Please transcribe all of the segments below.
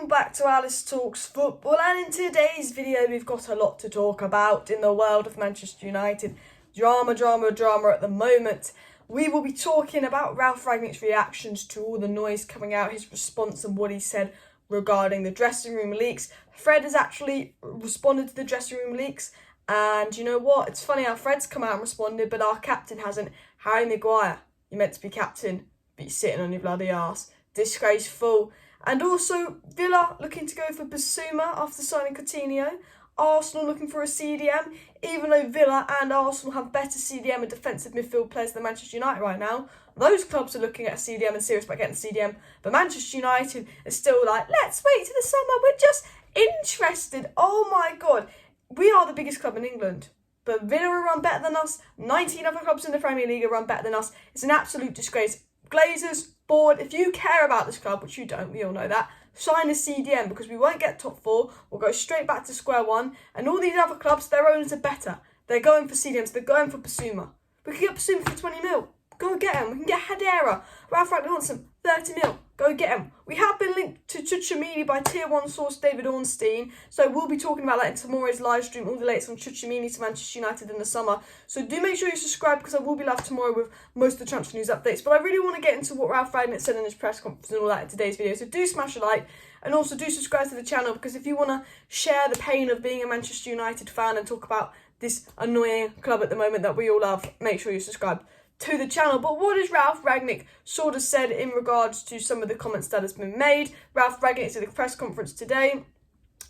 welcome back to Alice Talks Football, and in today's video we've got a lot to talk about in the world of Manchester United. Drama at the moment. We will be talking about Ralf Rangnick's reactions to all the noise coming out, his response and what he said regarding the dressing room leaks. Fred has actually responded to the dressing room leaks, and you know what? It's funny how Fred's come out and responded, but our captain hasn't. Harry Maguire, you're meant to be captain, but you're sitting on your bloody arse. Disgraceful. And also, Villa looking to go for BISSOUMA after signing Coutinho. Arsenal looking for a CDM, even though Villa and Arsenal have better CDM and defensive midfield players than Manchester United right now. Those clubs are looking at a CDM and serious about getting a CDM, but Manchester United is still like, let's wait till the summer, we're just interested. Oh my God, we are the biggest club in England, but Villa are run better than us. 19 other clubs in the Premier League are run better than us. It's an absolute disgrace. Glazers, board, if you care about this club, which you don't, we all know that, sign a CDM, because we won't get top four. We'll go straight back to square one. And all these other clubs, their owners are better. They're going for CDMs. They're going for BISSOUMA. We can get BISSOUMA for 20 mil. Go get him. We can get HAIDARA. Ralf Rangnick wants him. 30 mil. Go get him. We have been linked to Tchoumeni by tier 1 source David Ornstein. So we'll be talking about that in tomorrow's live stream. All the latest on Tchoumeni to Manchester United in the summer. So do make sure you subscribe, because I will be live tomorrow with most of the transfer news updates. But I really want to get into what Ralf Rangnick said in his press conference and all that in today's video. So do smash a like. And also do subscribe to the channel, because if you want to share the pain of being a Manchester United fan and talk about this annoying club at the moment that we all love, make sure you subscribe to the channel. But what has Ralf Rangnick sort of said in regards to some of the comments that has been made? Ralf Rangnick did a press conference today,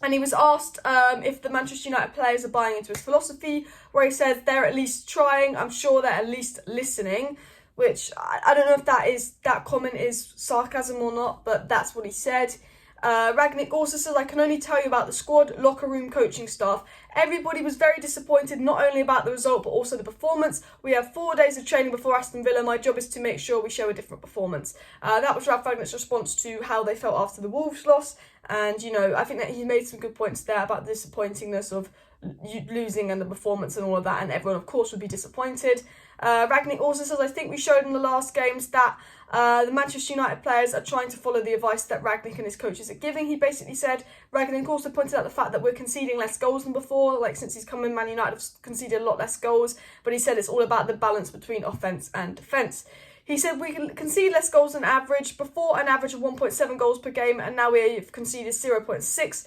and he was asked if the Manchester United players are buying into his philosophy, where he says they're at least trying. I'm sure they're at least listening, which I don't know if that comment is sarcasm or not, but that's what he said. Rangnick also says, I can only tell you about the squad, locker room, coaching staff. Everybody was very disappointed, not only about the result, but also the performance. We have 4 days of training before Aston Villa. My job is to make sure we show a different performance. That was Ralf Rangnick's response to how they felt after the Wolves loss. And, you know, I think that he made some good points there about the disappointingness of losing and the performance and all of that. And everyone, of course, would be disappointed. Rangnick also says, I think we showed in the last games that the Manchester United players are trying to follow the advice that Rangnick and his coaches are giving. He basically said, Rangnick also pointed out the fact that we're conceding less goals than before. Like, since he's come in, Man United have conceded a lot less goals. But he said it's all about the balance between offence and defence. He said we can concede less goals than average. Before, an average of 1.7 goals per game, and now we've conceded 0.6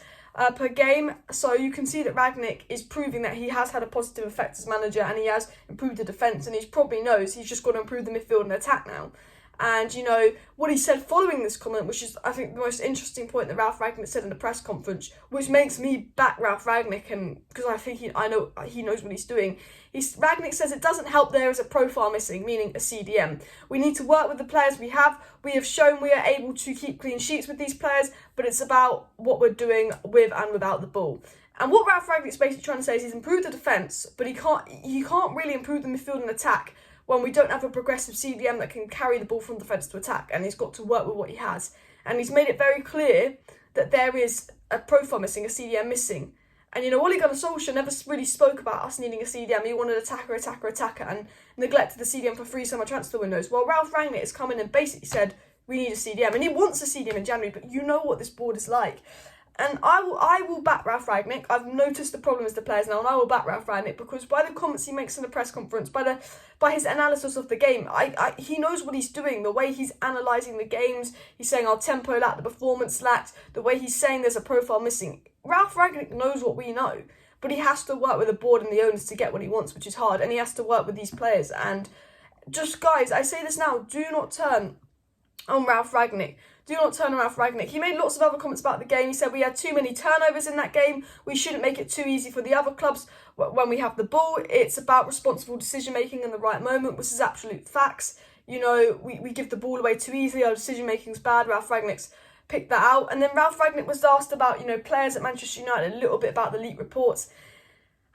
per game. So you can see that Rangnick is proving that he has had a positive effect as manager, and he has improved the defence, and he probably knows he's just got to improve the midfield and attack now. And, you know, what he said following this comment, which is, I think, the most interesting point that Ralf Rangnick said in the press conference, which makes me back Ralf Rangnick, and because I think I know he knows what he's doing. Rangnick says it doesn't help there is a profile missing, meaning a CDM. We need to work with the players we have. We have shown we are able to keep clean sheets with these players, but it's about what we're doing with and without the ball. And what Ralf Rangnick's basically trying to say is he's improved the defence, but he can't really improve the midfield and attack when we don't have a progressive CDM that can carry the ball from defence to attack, and he's got to work with what he has. And he's made it very clear that there is a profile missing, a CDM missing. And, you know, Ole Gunnar Solskjaer never really spoke about us needing a CDM. He wanted attacker, and neglected the CDM for 3 summer transfer windows. Well, Ralf Rangnick has come in and basically said, we need a CDM. And he wants a CDM in January, but you know what this board is like. And I will back Ralf Rangnick. I've noticed the problem with the players now, and I will back Ralf Rangnick, because by the comments he makes in the press conference, by his analysis of the game, he knows what he's doing. The way he's analysing the games, he's saying our tempo lacked, the performance lacked, the way he's saying there's a profile missing. Ralf Rangnick knows what we know, but he has to work with the board and the owners to get what he wants, which is hard, and he has to work with these players. And just, guys, I say this now, do not turn on Ralf Rangnick. Do not turn on Ralf Rangnick. He made lots of other comments about the game. He said we had too many turnovers in that game. We shouldn't make it too easy for the other clubs when we have the ball. It's about responsible decision-making in the right moment, which is absolute facts. You know, we give the ball away too easily. Our decision-making's bad. Ralf Rangnick's picked that out. And then Ralf Rangnick was asked about, you know, players at Manchester United, a little bit about the leak reports.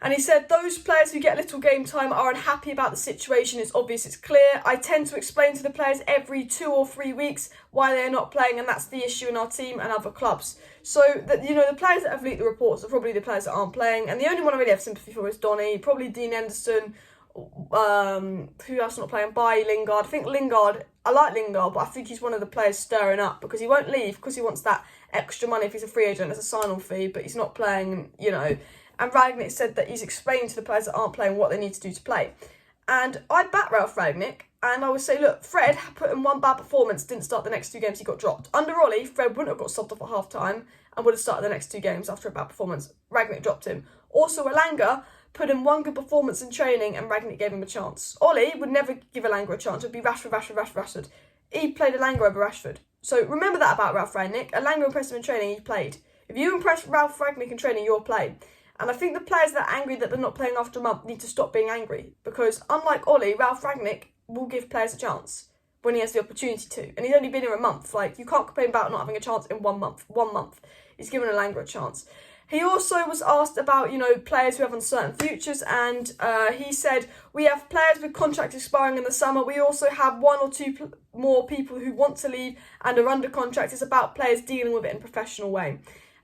And he said, those players who get little game time are unhappy about the situation. It's obvious, it's clear. I tend to explain to the players every 2 or 3 weeks why they are not playing, and that's the issue in our team and other clubs. So, that, you know, the players that have leaked the reports are probably the players that aren't playing. And the only one I really have sympathy for is Donny, probably Dean Henderson, Who else not playing? Bailly, Lingard. I think Lingard, I like Lingard, but I think he's one of the players stirring up because he won't leave because he wants that extra money if he's a free agent as a sign-on fee, but he's not playing, you know. And Rangnick said that he's explained to the players that aren't playing what they need to do to play. And I back Ralf Rangnick, and I would say, look, Fred put in one bad performance, didn't start the next 2 games, he got dropped. Under Ollie, Fred wouldn't have got subbed off at half-time and would have started the next 2 games after a bad performance. Rangnick dropped him. Also, Elanga put in one good performance in training and Rangnick gave him a chance. Ollie would never give Elanga a chance. It would be Rashford. He played Elanga over Rashford. So remember that about Ralf Rangnick. Elanga impressed him in training, he played. If you impress Ralf Rangnick in training, you'll play. And I think the players that are angry that they're not playing after a month need to stop being angry. Because unlike Ollie, Ralf Rangnick will give players a chance when he has the opportunity to. And he's only been here a month. Like, you can't complain about not having a chance in 1 month. 1 month. He's given Elanga a chance. He also was asked about, you know, players who have uncertain futures, and he said, we have players with contracts expiring in the summer. We also have 1 or 2 more people who want to leave and are under contract. It's about players dealing with it in a professional way.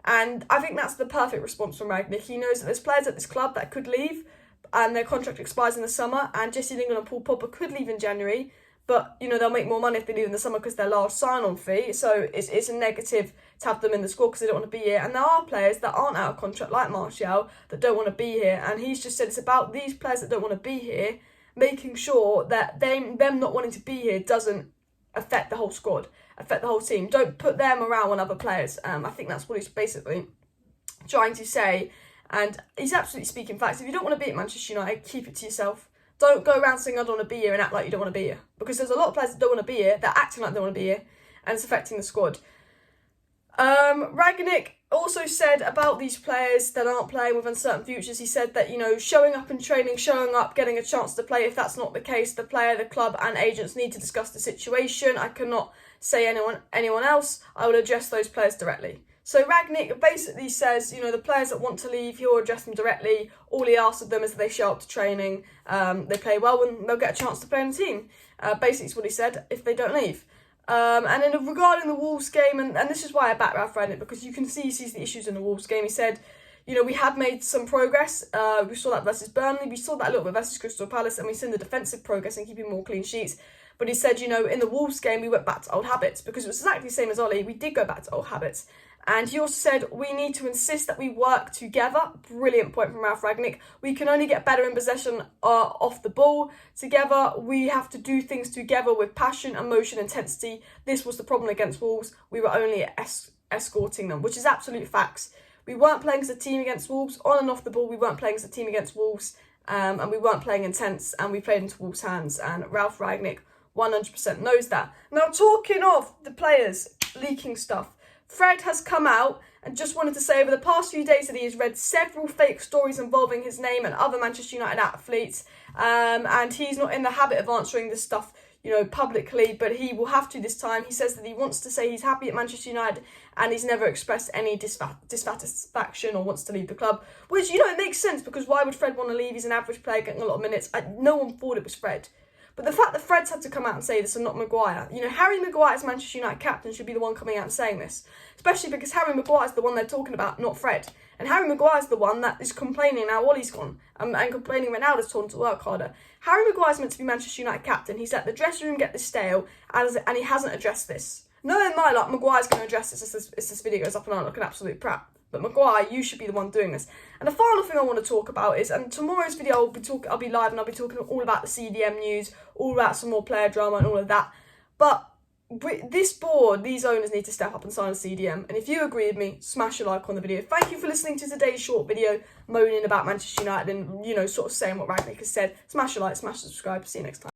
And I think that's the perfect response from Rangnick. He knows that there's players at this club that could leave and their contract expires in the summer, and Jesse Lingard and Paul Pogba could leave in January. But, you know, they'll make more money if they leave in the summer because their large sign-on fee. So it's a negative to have them in the squad because they don't want to be here. And there are players that aren't out of contract, like Martial, that don't want to be here. And he's just said it's about these players that don't want to be here, making sure that them not wanting to be here doesn't affect the whole squad, affect the whole team. Don't put them around on other players. I think that's what he's basically trying to say. And he's absolutely speaking facts. If you don't want to be at Manchester United, keep it to yourself. Don't go around saying I don't want to be here and act like you don't want to be here. Because there's a lot of players that don't want to be here, they're acting like they want to be here, and it's affecting the squad. Rangnick also said about these players that aren't playing with uncertain futures, he said that, you know, showing up in training, showing up, getting a chance to play. If that's not the case, the player, the club and agents need to discuss the situation. I cannot say anyone else. I will address those players directly. So Rangnick basically says, you know, the players that want to leave, he'll address them directly. All he asks of them is that they show up to training, they play well, and they'll get a chance to play in the team. Basically is what he said, if they don't leave. And then regarding the Wolves game, and this is why I back Ralf Rangnick, because you can see he sees the issues in the Wolves game. He said, you know, we have made some progress. We saw that versus Burnley. We saw that a little bit versus Crystal Palace, and we've seen the defensive progress in keeping more clean sheets. But he said, you know, in the Wolves game, we went back to old habits, because it was exactly the same as Ollie. We did go back to old habits. And he also said, we need to insist that we work together. Brilliant point from Ralf Rangnick. We can only get better in possession off the ball together. We have to do things together with passion, emotion, intensity. This was the problem against Wolves. We were only escorting them, which is absolute facts. We weren't playing as a team against Wolves. On and off the ball, we weren't playing as a team against Wolves. And we weren't playing intense, and we played into Wolves' hands. And Ralf Rangnick 100% knows that. Now, talking of the players leaking stuff, Fred has come out and just wanted to say over the past few days that he has read several fake stories involving his name and other Manchester United athletes, and he's not in the habit of answering this stuff, you know, publicly, but he will have to this time. He says that he wants to say he's happy at Manchester United and he's never expressed any dissatisfaction or wants to leave the club, which, you know, it makes sense, because why would Fred want to leave? He's an average player getting a lot of minutes. No one thought it was Fred. But the fact that Fred's had to come out and say this and not Maguire, you know, Harry Maguire as Manchester United captain should be the one coming out and saying this. Especially because Harry Maguire's the one they're talking about, not Fred. And Harry Maguire's the one that is complaining now Ollie's gone and complaining Ronaldo's told him to work harder. Harry Maguire's meant to be Manchester United captain. He's let the dressing room get this stale and he hasn't addressed this. Knowing my luck, Maguire's going to address this as this video goes up and I look an absolute prat. But Maguire, you should be the one doing this. And the final thing I want to talk about is, and tomorrow's video I'll be live and I'll be talking all about the CDM news, all about some more player drama and all of that. But this board, these owners need to step up and sign a CDM. And if you agree with me, smash a like on the video. Thank you for listening to today's short video, moaning about Manchester United and, you know, sort of saying what Rangnick has said. Smash a like, smash subscribe. See you next time.